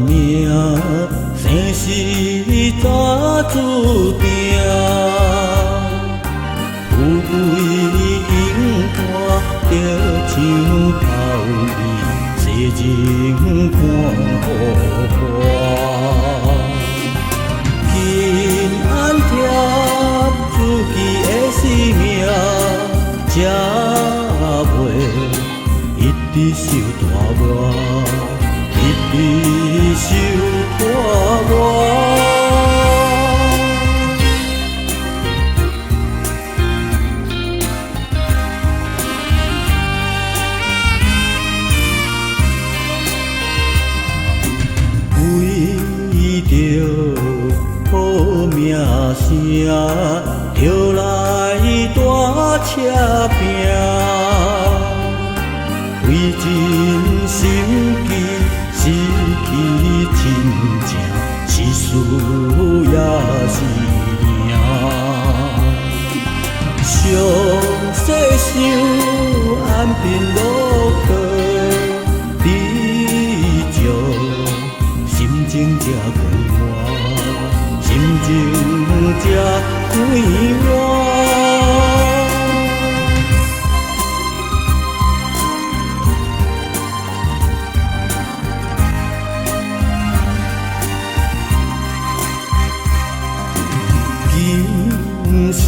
命，生死早注定。富贵永伴，就像头里世情看好看。平安贴自己的性命，才袂一直受拖磨，一直受拖磨。为着好名声，就来大车拼，为真心机，失去真正是输也是赢。详细想，安平路口，你就心情才快活，心情才快活。今时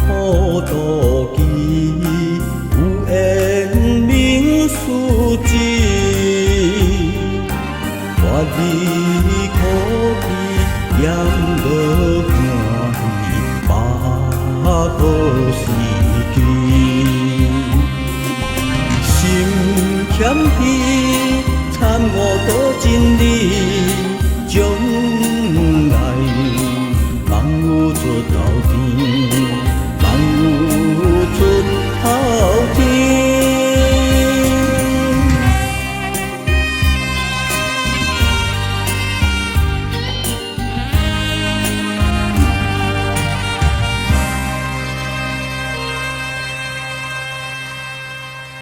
好妒忌，有缘明事知。我你可比嫌无欢喜，把好时机。心欠伊，惨我多真理，将来放有出头。